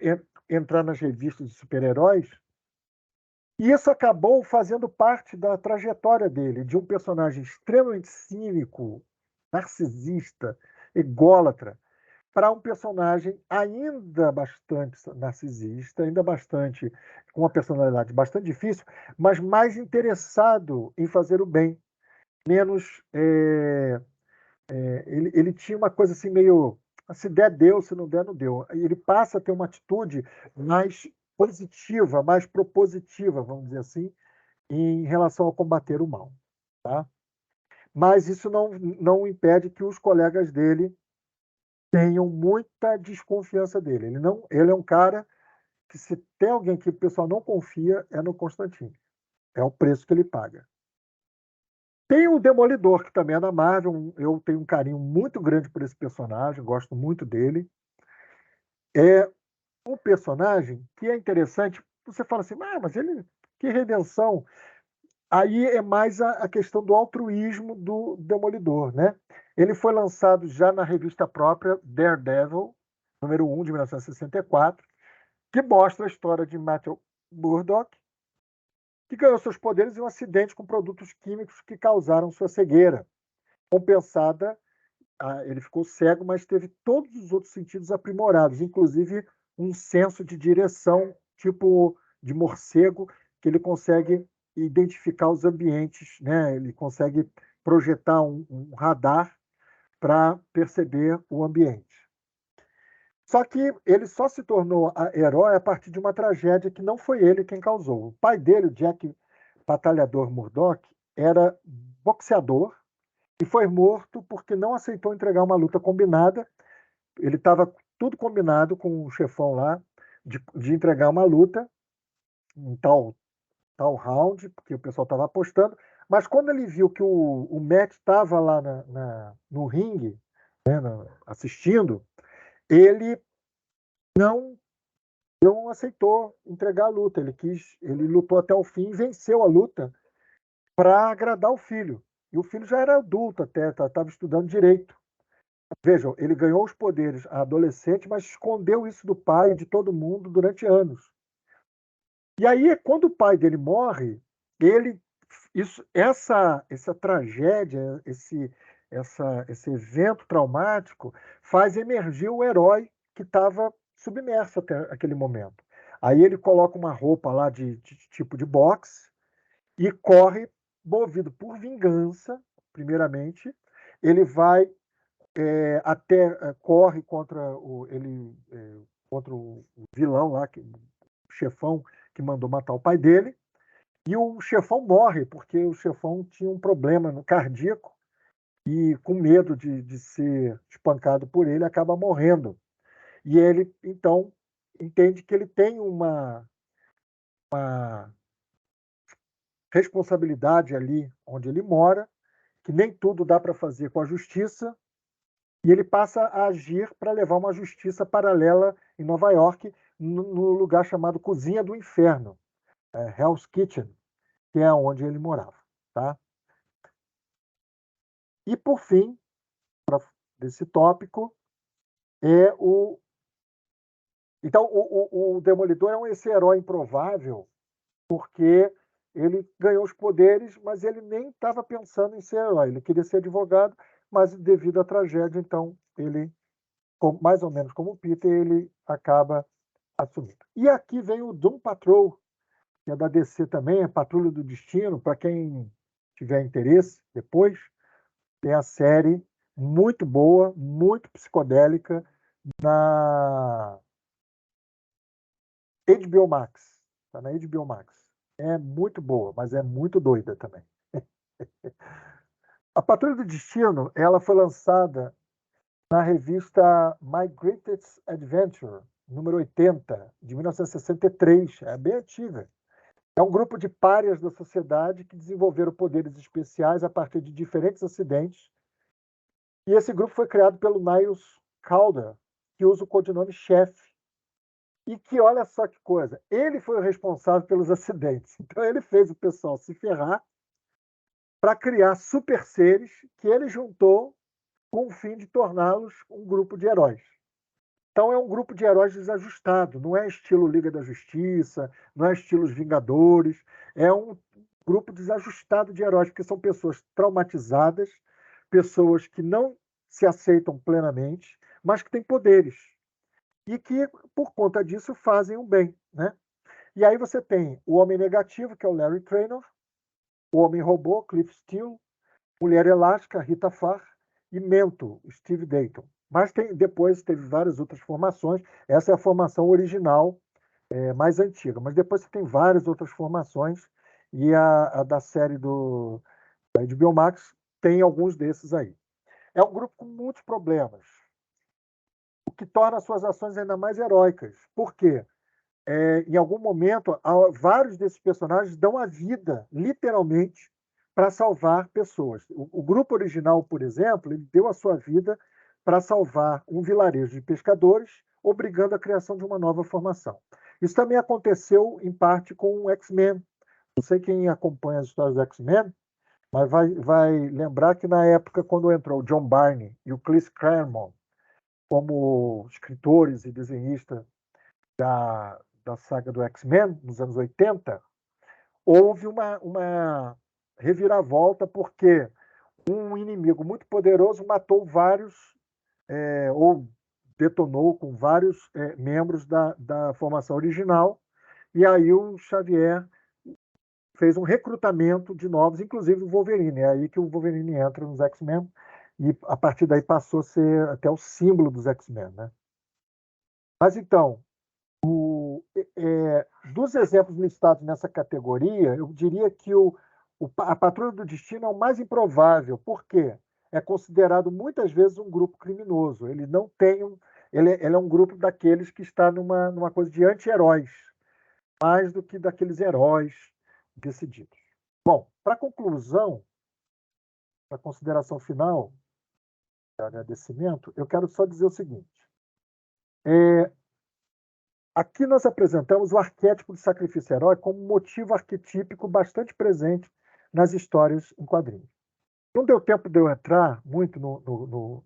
entrar nas revistas de super-heróis. E isso acabou fazendo parte da trajetória dele, de um personagem extremamente cínico, narcisista, ególatra, para um personagem ainda bastante narcisista, ainda bastante com uma personalidade bastante difícil, mas mais interessado em fazer o bem, menos ele tinha uma coisa assim meio se der deu, se não der não deu. Ele passa a ter uma atitude mais positiva, mais propositiva, vamos dizer assim, em relação a combater o mal, tá? mas isso não impede que os colegas dele tenham muita desconfiança dele. Ele é um cara que, se tem alguém que o pessoal não confia, é no Constantine. É o preço que ele paga. Tem o Demolidor, que também é da Marvel. Eu tenho um carinho muito grande por esse personagem, gosto muito dele. É um personagem que é interessante. Você fala assim, mas ele, que redenção. Aí é mais a questão do altruísmo do Demolidor, né? Ele foi lançado já na revista própria Daredevil, número 1, de 1964, que mostra a história de Matthew Murdock, que ganhou seus poderes em um acidente com produtos químicos que causaram sua cegueira. Compensada, ele ficou cego, mas teve todos os outros sentidos aprimorados, inclusive um senso de direção, tipo de morcego, que ele consegue identificar os ambientes, né? Ele consegue projetar um radar para perceber o ambiente. Só que ele só se tornou herói a partir de uma tragédia que não foi ele quem causou. O pai dele, o Jack Batalhador Murdock, era boxeador e foi morto porque não aceitou entregar uma luta combinada. Ele estava tudo combinado com o chefão lá de entregar uma luta, um tal round, porque o pessoal estava apostando. Mas quando ele viu que o Matt estava lá no ringue, né, assistindo, ele não não aceitou entregar a luta. Ele lutou até o fim e venceu a luta para agradar o filho. E o filho já era adulto até, estava estudando direito. Vejam, ele ganhou os poderes adolescente, mas escondeu isso do pai e de todo mundo durante anos. E aí, quando o pai dele morre, essa tragédia, esse evento traumático faz emergir o herói que estava submerso até aquele momento. Aí ele coloca uma roupa lá de tipo de boxe e corre, movido por vingança, primeiramente. Ele vai corre contra o vilão lá, o chefão que mandou matar o pai dele. E o chefão morre, porque o chefão tinha um problema no cardíaco e, com medo de ser espancado por ele, acaba morrendo. E ele, então, entende que ele tem uma responsabilidade ali onde ele mora, que nem tudo dá para fazer com a justiça, e ele passa a agir para levar uma justiça paralela em Nova York, no lugar chamado Cozinha do Inferno, Hell's Kitchen, que é onde ele morava, tá? E, por fim, desse tópico, é o... Então, o Demolidor é esse herói improvável, porque ele ganhou os poderes, mas ele nem estava pensando em ser herói. Ele queria ser advogado, mas devido à tragédia, então, ele, mais ou menos como o Peter, ele acaba assumindo. E aqui vem o Doom Patrol, que é da DC também, a Patrulha do Destino, para quem tiver interesse depois. Tem a série muito boa, muito psicodélica, na HBO Max. Está na HBO Max. É muito boa, mas é muito doida também. A Patrulha do Destino, ela foi lançada na revista My Greatest Adventure, número 80, de 1963. É bem antiga. É um grupo de párias da sociedade que desenvolveram poderes especiais a partir de diferentes acidentes. E esse grupo foi criado pelo Niles Calder, que usa o codinome Chefe. E que, olha só que coisa, ele foi o responsável pelos acidentes. Então ele fez o pessoal se ferrar para criar super seres que ele juntou com o fim de torná-los um grupo de heróis. Então é um grupo de heróis desajustado, não é estilo Liga da Justiça, não é estilo Os Vingadores, é um grupo desajustado de heróis, porque são pessoas traumatizadas, pessoas que não se aceitam plenamente, mas que têm poderes e que, por conta disso, fazem o bem, né? E aí você tem o Homem Negativo, que é o Larry Trainor, o Homem Robô, Cliff Steele, Mulher Elástica, Rita Farr, e Mento, Steve Dayton. Mas depois teve várias outras formações. Essa é a formação original, mais antiga. Mas depois você tem várias outras formações. E a da série da HBO Max tem alguns desses aí. É um grupo com muitos problemas, o que torna suas ações ainda mais heróicas. Por quê? Em algum momento, vários desses personagens dão a vida, literalmente, para salvar pessoas. O grupo original, por exemplo, ele deu a sua vida para salvar um vilarejo de pescadores, obrigando a criação de uma nova formação. Isso também aconteceu, em parte, com o X-Men. Não sei quem acompanha as histórias do X-Men, mas vai lembrar que, na época, quando entrou o John Byrne e o Chris Claremont como escritores e desenhistas da saga do X-Men, nos anos 80, houve uma reviravolta, porque um inimigo muito poderoso matou vários, ou detonou com vários membros da formação original, e aí o Xavier fez um recrutamento de novos, inclusive o Wolverine. É aí que o Wolverine entra nos X-Men, e a partir daí passou a ser até o símbolo dos X-Men, né? Mas então, dos exemplos listados nessa categoria, eu diria que a Patrulha do Destino é o mais improvável. Por quê? É considerado muitas vezes um grupo criminoso. Ele não tem ele é um grupo daqueles que está numa coisa de anti-heróis, mais do que daqueles heróis decididos. Bom, para conclusão, para consideração final, agradecimento, eu quero só dizer o seguinte. Aqui nós apresentamos o arquétipo do sacrifício heróico como um motivo arquetípico bastante presente nas histórias em quadrinhos. Não deu tempo de eu entrar muito no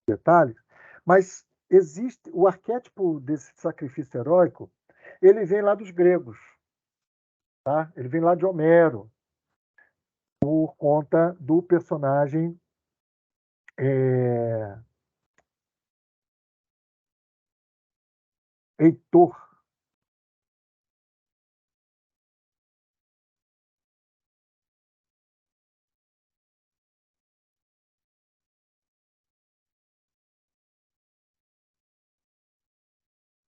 detalhe, mas existe o arquétipo desse sacrifício heróico, ele vem lá dos gregos, tá? Ele vem lá de Homero, por conta do personagem Heitor.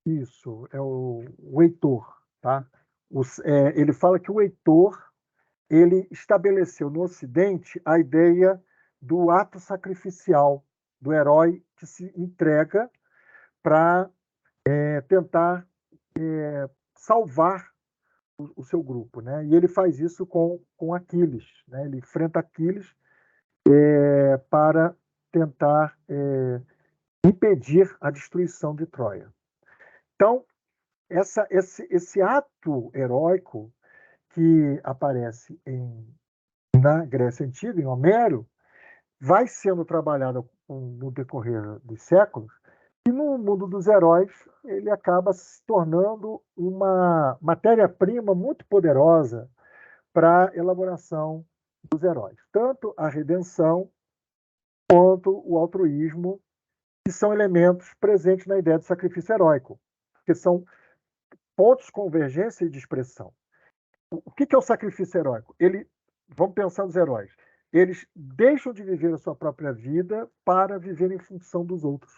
Isso, é o Heitor, tá? Ele fala que o Heitor ele estabeleceu no Ocidente a ideia do ato sacrificial, do herói que se entrega para tentar salvar o seu grupo, né? E ele faz isso com Aquiles, né? Ele enfrenta Aquiles para tentar impedir a destruição de Troia. Então, esse ato heróico que aparece na Grécia Antiga, em Homero, vai sendo trabalhado no decorrer dos séculos, e no mundo dos heróis ele acaba se tornando uma matéria-prima muito poderosa para a elaboração dos heróis. Tanto a redenção quanto o altruísmo, que são elementos presentes na ideia do sacrifício heróico, que são pontos de convergência e de expressão. O que é o sacrifício heróico? Vamos pensar nos heróis. Eles deixam de viver a sua própria vida para viver em função dos outros.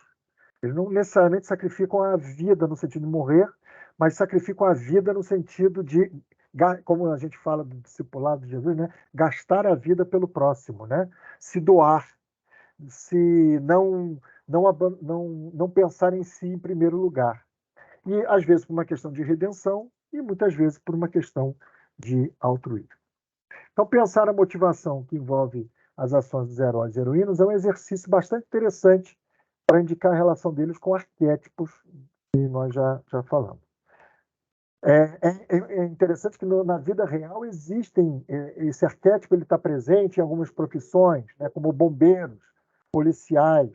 Eles não necessariamente sacrificam a vida no sentido de morrer, mas sacrificam a vida no sentido de, como a gente fala do discipulado de Jesus, né? Gastar a vida pelo próximo, né? Se doar, se não pensar em si em primeiro lugar. E às vezes por uma questão de redenção e muitas vezes por uma questão de altruísmo. Então, pensar a motivação que envolve as ações dos heróis e heroínas é um exercício bastante interessante para indicar a relação deles com arquétipos que nós já falamos. É interessante que na vida real esse arquétipo ele está presente em algumas profissões, né, como bombeiros, policiais,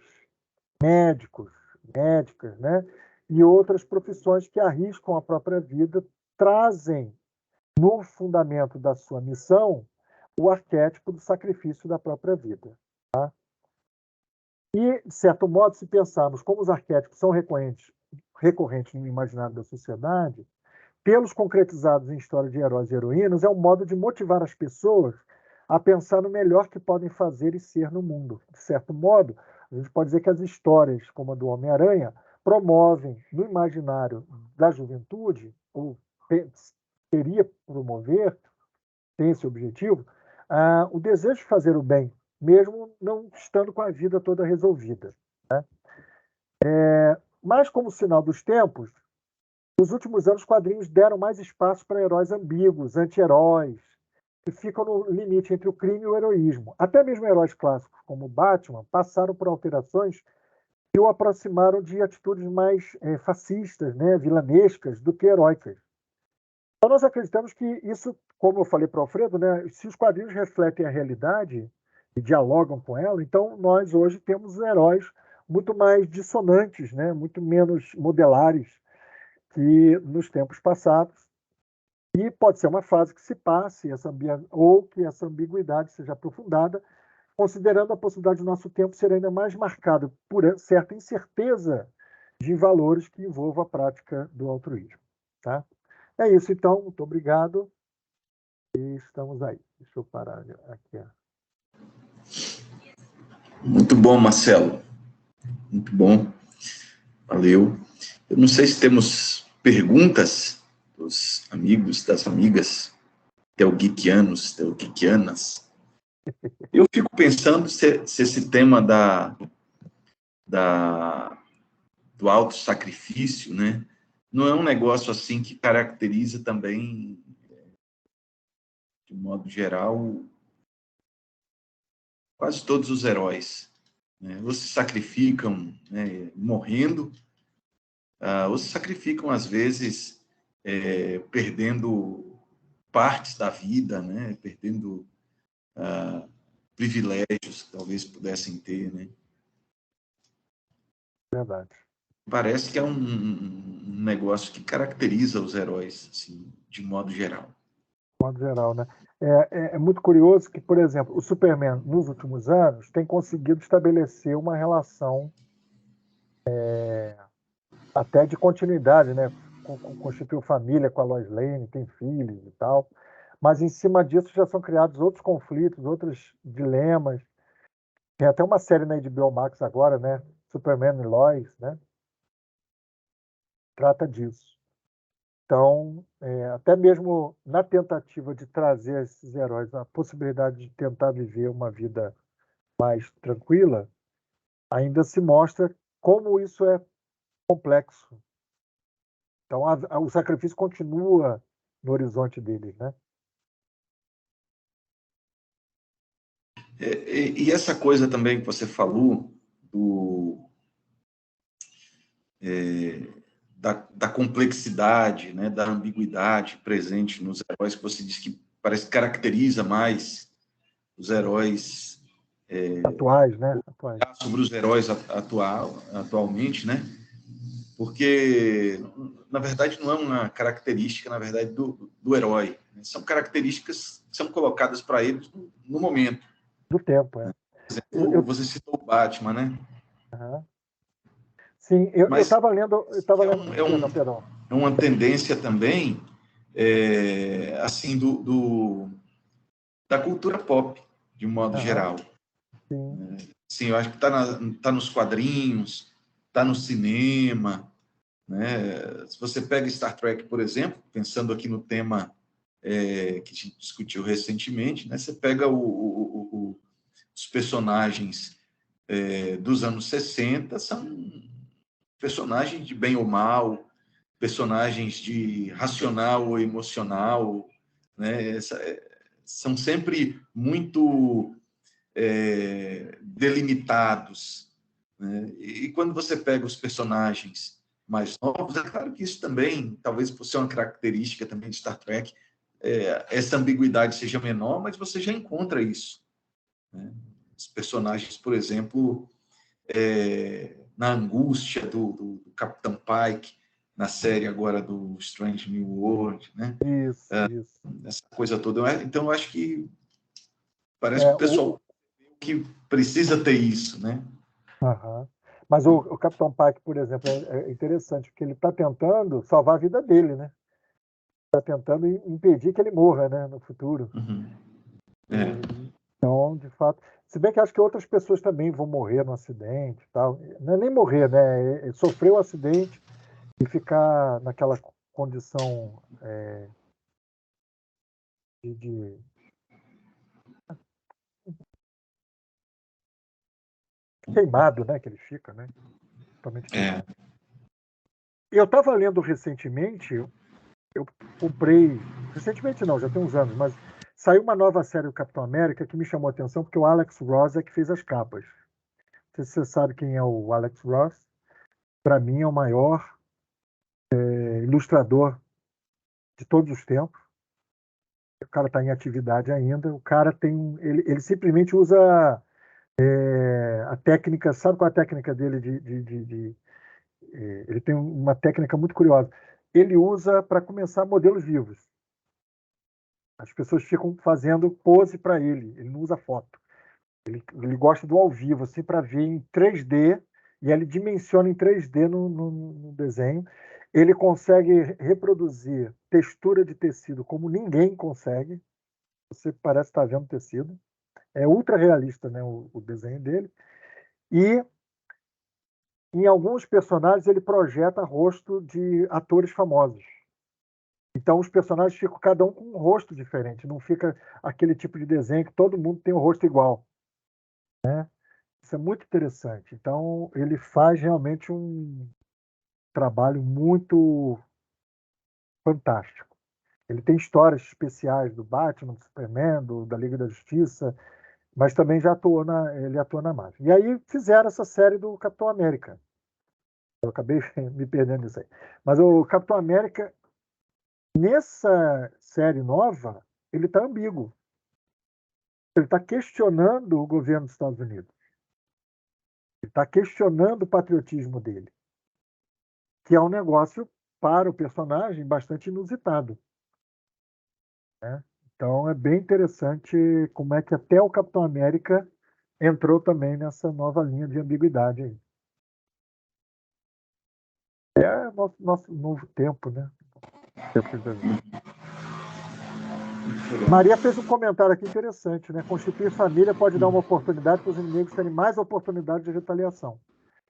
médicos, médicas, né, e outras profissões que arriscam a própria vida, trazem no fundamento da sua missão o arquétipo do sacrifício da própria vida. Tá? E, de certo modo, se pensarmos como os arquétipos são recorrentes no imaginário da sociedade, tê-los concretizados em história de heróis e heroínas é um modo de motivar as pessoas a pensar no melhor que podem fazer e ser no mundo. De certo modo, a gente pode dizer que as histórias, como a do Homem-Aranha, promovem no imaginário da juventude, ou queria promover, tem esse objetivo, o desejo de fazer o bem, mesmo não estando com a vida toda resolvida, né? Mas, como sinal dos tempos, nos últimos anos, os quadrinhos deram mais espaço para heróis ambíguos, anti-heróis, que ficam no limite entre o crime e o heroísmo. Até mesmo heróis clássicos, como Batman, passaram por alterações que o aproximaram de atitudes mais fascistas, né, vilanescas, do que heróicas. Então, nós acreditamos que isso, como eu falei para o Alfredo, né, se os quadrinhos refletem a realidade e dialogam com ela, então nós hoje temos heróis muito mais dissonantes, né, muito menos modelares que nos tempos passados. E pode ser uma fase que se passe, ou que essa ambiguidade seja aprofundada, considerando a possibilidade do nosso tempo ser ainda mais marcado por certa incerteza de valores que envolvam a prática do altruísmo. Tá? É isso, então. Muito obrigado. E estamos aí. Deixa eu parar aqui. Muito bom, Marcelo. Muito bom. Valeu. Eu não sei se temos perguntas dos amigos, das amigas, telgeekianos, telgeekianas. Eu fico pensando se esse tema do auto-sacrifício, né, não é um negócio assim que caracteriza também, de modo geral, quase todos os heróis. Né? Ou se sacrificam, né, morrendo, ou se sacrificam, às vezes, perdendo partes da vida, né, perdendo privilégios que talvez pudessem ter, né? Verdade. Parece que é um negócio que caracteriza os heróis, assim, de modo geral. De modo geral, né? É muito curioso que, por exemplo, o Superman, nos últimos anos, tem conseguido estabelecer uma relação até de continuidade, né? Constituiu família com a Lois Lane, tem filhos e tal. Mas em cima disso já são criados outros conflitos, outros dilemas. Tem até uma série na HBO Max agora, né? Superman e Lois, né? Trata disso. Então, até mesmo na tentativa de trazer a esses heróis a possibilidade de tentar viver uma vida mais tranquila, ainda se mostra como isso é complexo. Então, o sacrifício continua no horizonte deles, né? E essa coisa também que você falou da complexidade, né, da ambiguidade presente nos heróis, que você disse que parece que caracteriza mais os heróis Atuais, né? Atuais. sobre os heróis atualmente, né? Porque, na verdade, não é uma característica, na verdade, do herói. Né? São características que são colocadas para eles no momento. Do tempo, é. Por exemplo, você citou o Batman, né? Sim, eu Mas estava lendo. Perdão. é uma tendência também, assim, da cultura pop, de um modo geral. Sim. Sim, eu acho que tá nos quadrinhos, está no cinema. Né? Se você pega Star Trek, por exemplo, pensando aqui no tema que a gente discutiu recentemente, né? Você pega os personagens dos anos 60, são personagens de bem ou mal, personagens de racional ou emocional, né? São sempre muito delimitados. Né? E quando você pega os personagens mais novos, é claro que isso também, talvez por ser uma característica também de Star Trek, essa ambiguidade seja menor, mas você já encontra isso. Né? Os personagens, por exemplo, na angústia do Capitão Pike, na série agora do Strange New World, né? Isso. Essa coisa toda. Então, eu acho que parece que o pessoal que precisa ter isso, né? Mas o Capitão Pike, por exemplo, é interessante, porque ele está tentando salvar a vida dele, né? Está tentando impedir que ele morra, né, no futuro. Uhum. Então, de fato, se bem que acho que outras pessoas também vão morrer no acidente, e tal. Não é nem morrer, né? Sofrer o acidente e ficar naquela condição de queimado, né, que ele fica, né? Totalmente queimado. Eu estava lendo recentemente, eu comprei, recentemente não, já tem uns anos, mas saiu uma nova série do Capitão América que me chamou a atenção, porque o Alex Ross é que fez as capas. Não sei se você sabe quem é o Alex Ross. Para mim é o maior ilustrador de todos os tempos. O cara está em atividade ainda. O cara tem, ele simplesmente usa a técnica, sabe qual é a técnica dele ele tem uma técnica muito curiosa. Ele usa, para começar, modelos vivos. As pessoas ficam fazendo pose para ele. Ele não usa foto. Ele gosta do ao vivo, assim, para ver em 3D, e ele dimensiona em 3D no desenho. Ele consegue reproduzir textura de tecido como ninguém consegue. Você parece estar vendo tecido. É ultra realista, né, o desenho dele. E em alguns personagens ele projeta rosto de atores famosos. Então os personagens ficam cada um com um rosto diferente, não fica aquele tipo de desenho que todo mundo tem o rosto igual, né? Isso é muito interessante. Então ele faz realmente um trabalho muito fantástico. Ele tem histórias especiais do Batman, do Superman, da Liga da Justiça, mas também ele atua na Marvel. E aí fizeram essa série do Capitão América. Eu acabei me perdendo nisso aí. Mas o Capitão América, nessa série nova, ele está ambíguo. Ele está questionando o governo dos Estados Unidos. Ele está questionando o patriotismo dele, que é um negócio, para o personagem, bastante inusitado, né? Então é bem interessante como é que até o Capitão América entrou também nessa nova linha de ambiguidade aí. É nosso novo tempo, né? Tempo que a gente tá vivendo. Maria fez um comentário aqui interessante, né? Constituir família pode dar uma oportunidade para os inimigos terem mais oportunidade de retaliação.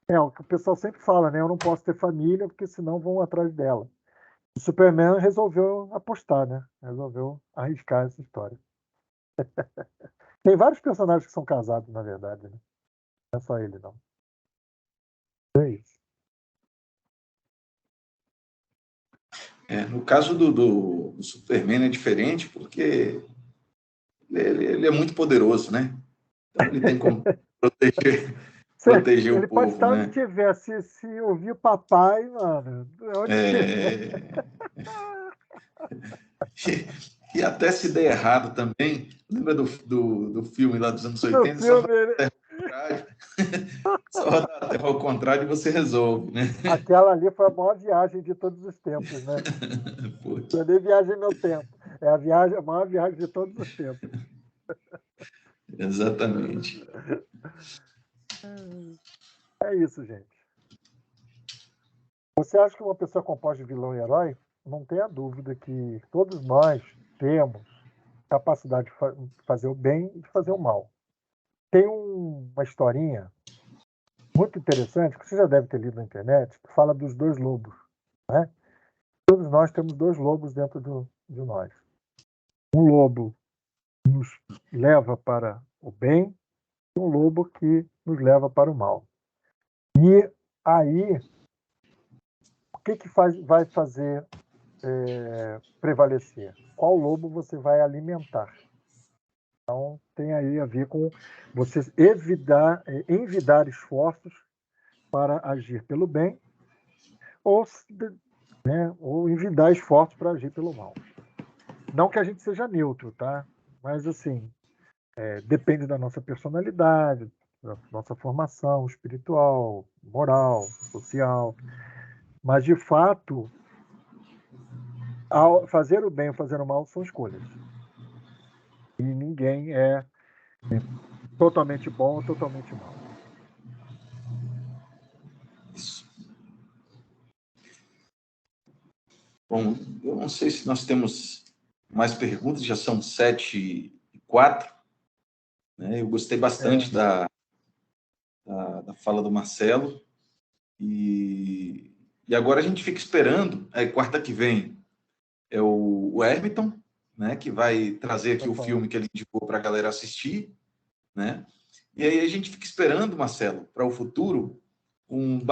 É o que o pessoal sempre fala, né? Eu não posso ter família porque senão vão atrás dela. O Superman resolveu apostar, né? Resolveu arriscar essa história. Tem vários personagens que são casados, na verdade, né? Não é só ele, não. É isso. No caso do Superman é diferente porque ele é muito poderoso, né? Então ele tem como proteger o Ele pode povo, estar onde né? tiver. Se ouvir o papai, mano, onde tiver. É... E até se der errado também, lembra do filme lá dos anos No 80, só dá filme, ele... a terra ao contrário, só dá a terra ao contrário e você resolve, né? Aquela ali foi a maior viagem de todos os tempos, né? Não é nem viagem no tempo. É a maior viagem de todos os tempos. Exatamente. É isso, gente. Você acha que uma pessoa é composta de vilão e herói? Não tenha dúvida que todos nós temos capacidade de fazer o bem e de fazer o mal. Tem uma historinha muito interessante, que você já deve ter lido na internet, que fala dos dois lobos, né? Todos nós temos dois lobos dentro de nós. Um lobo nos leva para o bem e um lobo que nos leva para o mal. E aí, o que vai fazer prevalecer? Qual lobo você vai alimentar? Então, tem aí a ver com você envidar esforços para agir pelo bem ou, né, ou envidar esforços para agir pelo mal. Não que a gente seja neutro, tá? Mas, assim, depende da nossa personalidade, da nossa formação espiritual, moral, social. Mas, de fato, fazer o bem ou fazer o mal são escolhas. E ninguém é totalmente bom ou totalmente mal. Isso. Bom, eu não sei se nós temos mais perguntas, já são 7h04, né? Eu gostei bastante da fala do Marcelo, e agora a gente fica esperando, quarta que vem é o Hermiton, né, que vai trazer aqui o filme que ele indicou para a galera assistir, né? E aí a gente fica esperando, Marcelo, para o futuro, um